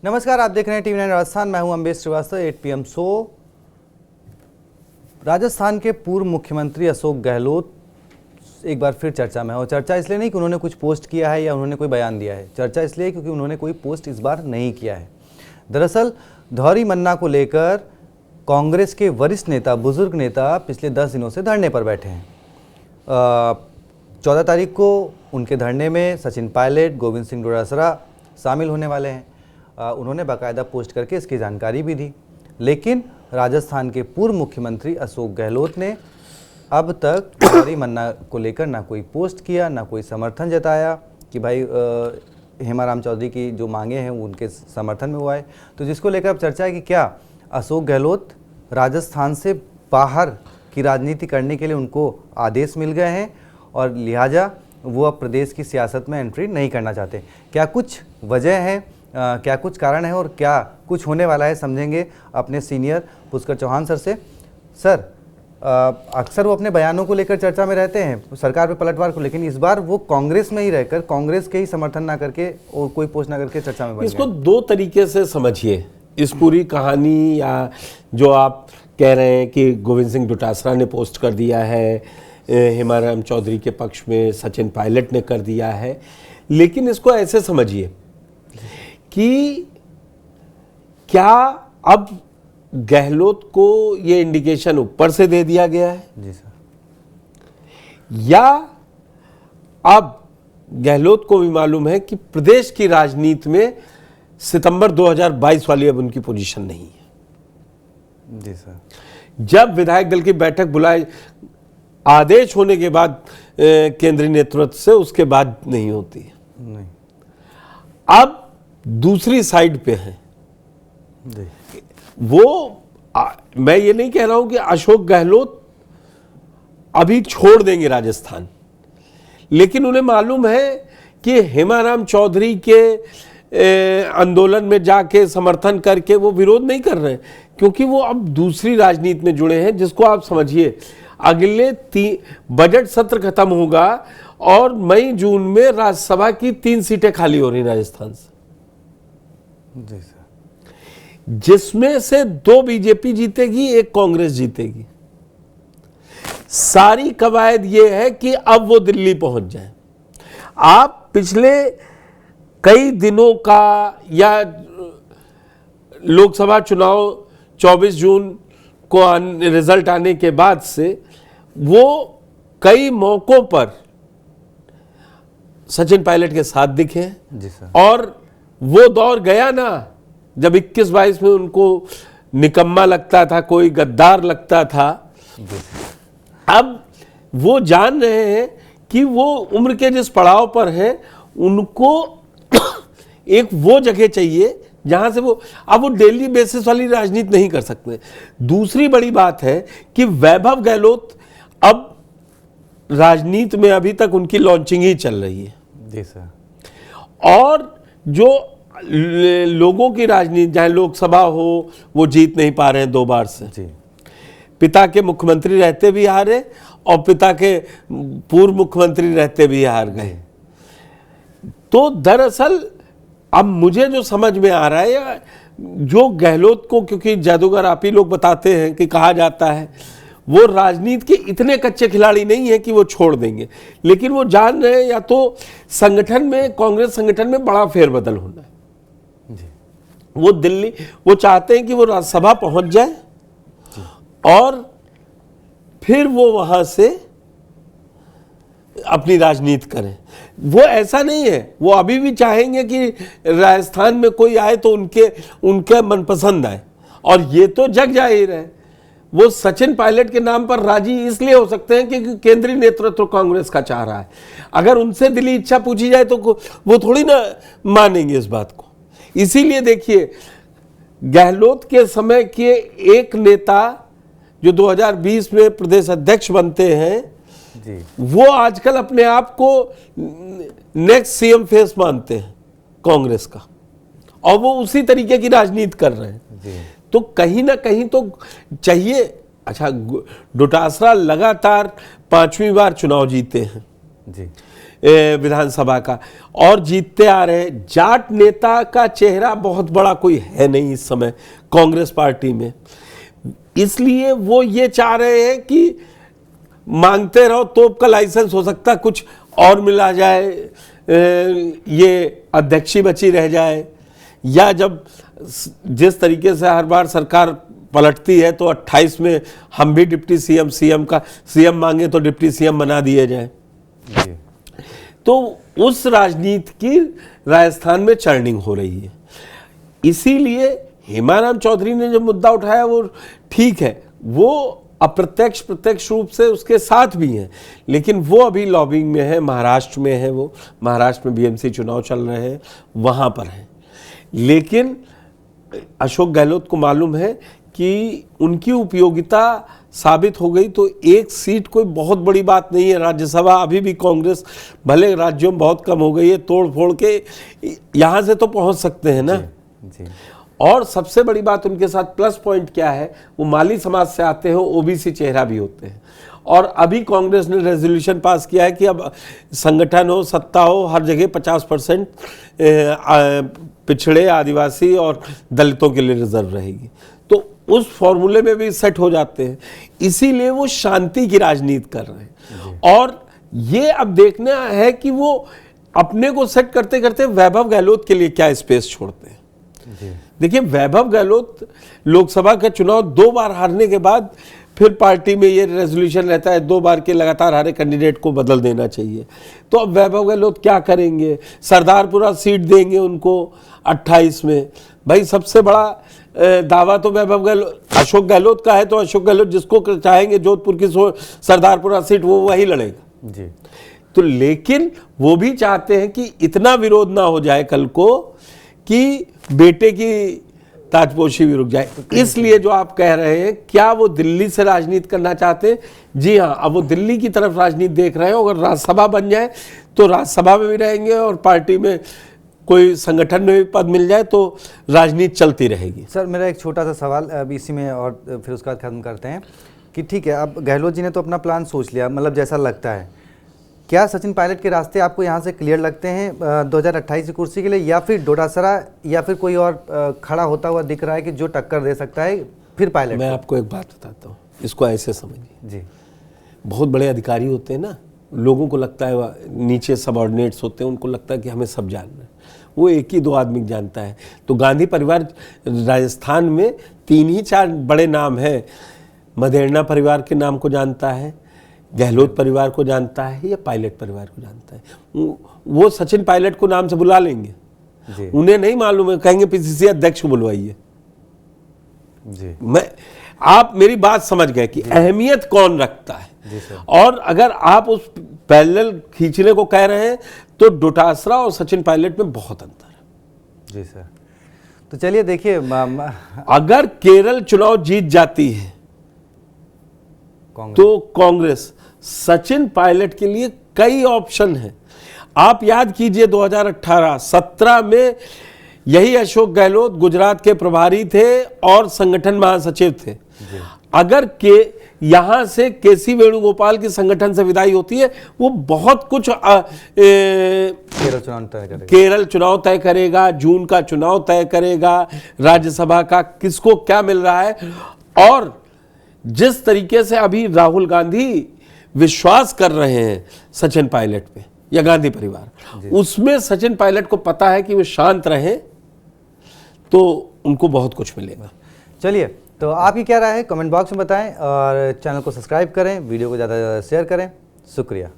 नमस्कार, आप देख रहे हैं टीवी9 राजस्थान। मैं हूं अम्बेश श्रीवास्तव। 8 PM show. राजस्थान के पूर्व मुख्यमंत्री अशोक गहलोत एक बार फिर चर्चा में है। और चर्चा इसलिए नहीं कि उन्होंने कुछ पोस्ट किया है या उन्होंने कोई बयान दिया है, चर्चा इसलिए क्योंकि उन्होंने कोई पोस्ट इस बार नहीं किया है। दरअसल धौरी मन्ना को लेकर कांग्रेस के वरिष्ठ नेता, बुजुर्ग नेता पिछले 10 दिनों से धरने पर बैठे हैं। 14 तारीख को उनके धरने में सचिन पायलट, गोविंद सिंह डोटासरा शामिल होने वाले हैं। उन्होंने बाकायदा पोस्ट करके इसकी जानकारी भी दी। लेकिन राजस्थान के पूर्व मुख्यमंत्री अशोक गहलोत ने अब तक धौरी मन्ना को लेकर ना कोई पोस्ट किया, ना कोई समर्थन जताया कि भाई हेमाराम चौधरी की जो मांगे हैं वो उनके समर्थन में हुआ है। तो जिसको लेकर अब चर्चा है कि क्या अशोक गहलोत राजस्थान से बाहर की राजनीति करने के लिए उनको आदेश मिल गए हैं और लिहाजा वो अब प्रदेश की सियासत में एंट्री नहीं करना चाहते। क्या कुछ वजह है, क्या कुछ कारण है और क्या कुछ होने वाला है, समझेंगे अपने सीनियर पुष्कर चौहान सर से। सर, अक्सर वो अपने बयानों को लेकर चर्चा में रहते हैं, सरकार पे पलटवार को, लेकिन इस बार वो कांग्रेस में ही रहकर कांग्रेस के ही समर्थन ना करके और कोई पोस्ट ना करके चर्चा में बन इसको दो तरीके से समझिए, इस पूरी कहानी। या जो आप कह रहे हैं कि गोविंद सिंह डोटासरा ने पोस्ट कर दिया है, हेमाराम चौधरी के पक्ष में सचिन पायलट ने कर दिया है, लेकिन इसको ऐसे समझिए कि क्या अब गहलोत को ये इंडिकेशन ऊपर से दे दिया गया है? जी सर। या अब गहलोत को भी मालूम है कि प्रदेश की राजनीति में सितंबर 2022 वाली अब उनकी पोजीशन नहीं है। जी सर। जब विधायक दल की बैठक बुलाए आदेश होने के बाद केंद्रीय नेतृत्व से, उसके बाद नहीं होती है। नहीं। अब दूसरी साइड पे है वो। मैं ये नहीं कह रहा हूं कि अशोक गहलोत अभी छोड़ देंगे राजस्थान, लेकिन उन्हें मालूम है कि हेमाराम चौधरी के आंदोलन में जाके समर्थन करके वो विरोध नहीं कर रहे हैं, क्योंकि वो अब दूसरी राजनीति में जुड़े हैं। जिसको आप समझिए अगले बजट सत्र खत्म होगा और मई जून में राज्यसभा की 3 सीटें खाली हो रही राजस्थान से। जी सर। जिसमें से 2 बीजेपी जीतेगी, 1 कांग्रेस जीतेगी। सारी कवायद यह है कि अब वो दिल्ली पहुंच जाए। आप पिछले कई दिनों का या लोकसभा चुनाव 24 जून को रिजल्ट आने के बाद से वो कई मौकों पर सचिन पायलट के साथ दिखे। जी सर। और वो दौर गया ना जब 21-22 में उनको निकम्मा लगता था, कोई गद्दार लगता था। अब वो जान रहे हैं कि वो उम्र के जिस पड़ाव पर हैं उनको एक वो जगह चाहिए जहां से वो डेली बेसिस वाली राजनीति नहीं कर सकते। दूसरी बड़ी बात है कि वैभव गहलोत अब राजनीति में अभी तक उनकी लॉन्चिंग ही चल रही है। जी सर। और जो लोगों की राजनीति, चाहे लोकसभा हो, वो जीत नहीं पा रहे हैं 2 बार से। जी। पिता के मुख्यमंत्री रहते भी हारे और पिता के पूर्व मुख्यमंत्री रहते भी हार गए। तो दरअसल अब मुझे जो समझ में आ रहा है, जो गहलोत को, क्योंकि जादूगर आप ही लोग बताते हैं कि कहा जाता है वो राजनीति के इतने कच्चे खिलाड़ी नहीं है कि वो छोड़ देंगे, लेकिन वो जान रहे हैं या तो संगठन में, कांग्रेस संगठन में बड़ा फेरबदल होना है। वो दिल्ली, वो चाहते हैं कि वो राज्यसभा पहुंच जाए और फिर वो वहां से अपनी राजनीति करें। वो ऐसा नहीं है, वो अभी भी चाहेंगे कि राजस्थान में कोई आए तो उनके मनपसंद आए। और ये तो जग जाहिर है, वो सचिन पायलट के नाम पर राजी इसलिए हो सकते हैं कि केंद्रीय नेतृत्व कांग्रेस का चाह रहा है। अगर उनसे दिली इच्छा पूछी जाए तो वो थोड़ी ना मानेंगे इस बात को। इसीलिए देखिए, गहलोत के समय के एक नेता जो 2020 में प्रदेश अध्यक्ष बनते हैं जी, वो आजकल अपने आप को नेक्स्ट सीएम फेस मानते हैं कांग्रेस का, और वो उसी तरीके की राजनीति कर रहे हैं जी। तो कहीं ना कहीं तो चाहिए। अच्छा, डोटासरा लगातार 5वीं बार चुनाव जीते हैं। जी। विधानसभा का और जीतते आ रहे हैं। जाट नेता का चेहरा बहुत बड़ा कोई है नहीं इस समय कांग्रेस पार्टी में, इसलिए वो ये चाह रहे हैं कि मांगते रहो, तोप का लाइसेंस हो सकता है कुछ और मिला जाए, ये अध्यक्षी बची रह जाए, या जब जिस तरीके से हर बार सरकार पलटती है तो 28 में हम भी डिप्टी सीएम मांगे तो डिप्टी सीएम बना दिए जाए। तो उस राजनीति की राजस्थान में चर्निंग हो रही है। इसीलिए हेमाराम चौधरी ने जो मुद्दा उठाया वो ठीक है, वो अप्रत्यक्ष प्रत्यक्ष रूप से उसके साथ भी हैं, लेकिन वो अभी लॉबिंग में है, महाराष्ट्र में है, वो महाराष्ट्र में बीएमसी चुनाव चल रहे हैं, वहाँ पर हैं। लेकिन अशोक गहलोत को मालूम है कि उनकी उपयोगिता साबित हो गई तो एक सीट कोई बहुत बड़ी बात नहीं है। राज्यसभा अभी भी कांग्रेस भले राज्यों में बहुत कम हो गई है, तोड़ फोड़ के यहाँ से तो पहुँच सकते हैं ना जी। और सबसे बड़ी बात उनके साथ प्लस पॉइंट क्या है, वो माली समाज से आते हो, ओबीसी चेहरा भी होते हैं। और अभी कांग्रेस ने रेजोल्यूशन पास किया है कि अब संगठन हो, सत्ता हो, हर जगह 50% पिछड़े, आदिवासी और दलितों के लिए रिजर्व रहेगी। तो उस फॉर्मूले में भी सेट हो जाते हैं, इसीलिए वो शांति की राजनीति कर रहे हैं। और ये अब देखना है कि वो अपने को सेट करते करते वैभव गहलोत के लिए क्या स्पेस छोड़ते हैं। देखिए, वैभव गहलोत लोकसभा का चुनाव 2 बार हारने के बाद फिर पार्टी में ये रेजोल्यूशन रहता है 2 बार के लगातार हारे कैंडिडेट को बदल देना चाहिए। तो अब वैभव गहलोत क्या करेंगे? सरदारपुरा सीट देंगे उनको 28 में। भाई सबसे बड़ा दावा तो अशोक गहलोत का है, तो अशोक गहलोत जिसको चाहेंगे जोधपुर की सरदारपुरा सीट वो वही लड़ेगा जी। तो लेकिन वो भी चाहते हैं कि इतना विरोध ना हो जाए कल को कि बेटे की ताजपोशी भी रुक जाए। इसलिए जो आप कह रहे हैं, क्या वो दिल्ली से राजनीति करना चाहते हैं? जी हाँ, अब वो दिल्ली की तरफ राजनीति देख रहे हैं। अगर राज्यसभा बन जाए तो राज्यसभा में भी रहेंगे और पार्टी में कोई संगठन में भी पद मिल जाए तो राजनीति चलती रहेगी। सर, मेरा एक छोटा सा सवाल अब इसी में और फिर उसका खत्म करते हैं कि ठीक है, अब गहलोत जी ने तो अपना प्लान सोच लिया, मतलब जैसा लगता है, क्या सचिन पायलट के रास्ते आपको यहाँ से क्लियर लगते हैं 2028 की कुर्सी के लिए, या फिर डोटासरा या फिर कोई और खड़ा होता हुआ दिख रहा है कि जो टक्कर दे सकता है फिर पायलट? मैं आपको एक बात बताता हूँ, इसको ऐसे समझिए जी। बहुत बड़े अधिकारी होते हैं ना, लोगों को लगता है नीचे सबऑर्डिनेट्स होते हैं, उनको लगता है कि हमें सब जानना है। वो 1 ही 2 आदमी जानता है। तो गांधी परिवार राजस्थान में 3 ही 4 बड़े नाम हैं। मदेरणा परिवार के नाम को जानता है, गहलोत परिवार को जानता है, या पायलट परिवार को जानता है। वो सचिन पायलट को नाम से बुला लेंगे जी। उन्हें नहीं मालूम है, कहेंगे पीसीसी अध्यक्ष बुलवाइए जी। आप मेरी बात समझ गए कि अहमियत कौन रखता है जी सर। और अगर आप उस पैरेलल खींचने को कह रहे हैं तो डोटासरा और सचिन पायलट में बहुत अंतर है जी सर। तो चलिए देखिए, अगर केरल चुनाव जीत जाती है तो कांग्रेस, सचिन पायलट के लिए कई ऑप्शन हैं। आप याद कीजिए 2018-17 में यही अशोक गहलोत गुजरात के प्रभारी थे और संगठन महासचिव थे। अगर यहां से केसी वेणुगोपाल की संगठन से विदाई होती है, वो बहुत कुछ केरल चुनाव तय करेगा, जून का चुनाव तय करेगा, राज्यसभा का किसको क्या मिल रहा है। और जिस तरीके से अभी राहुल गांधी विश्वास कर रहे हैं सचिन पायलट पे या गांधी परिवार, उसमें सचिन पायलट को पता है कि वो शांत रहे तो उनको बहुत कुछ मिलेगा। चलिए, तो आपकी क्या राय है कमेंट बॉक्स में बताएं और चैनल को सब्सक्राइब करें, वीडियो को ज़्यादा से ज़्यादा शेयर करें। शुक्रिया।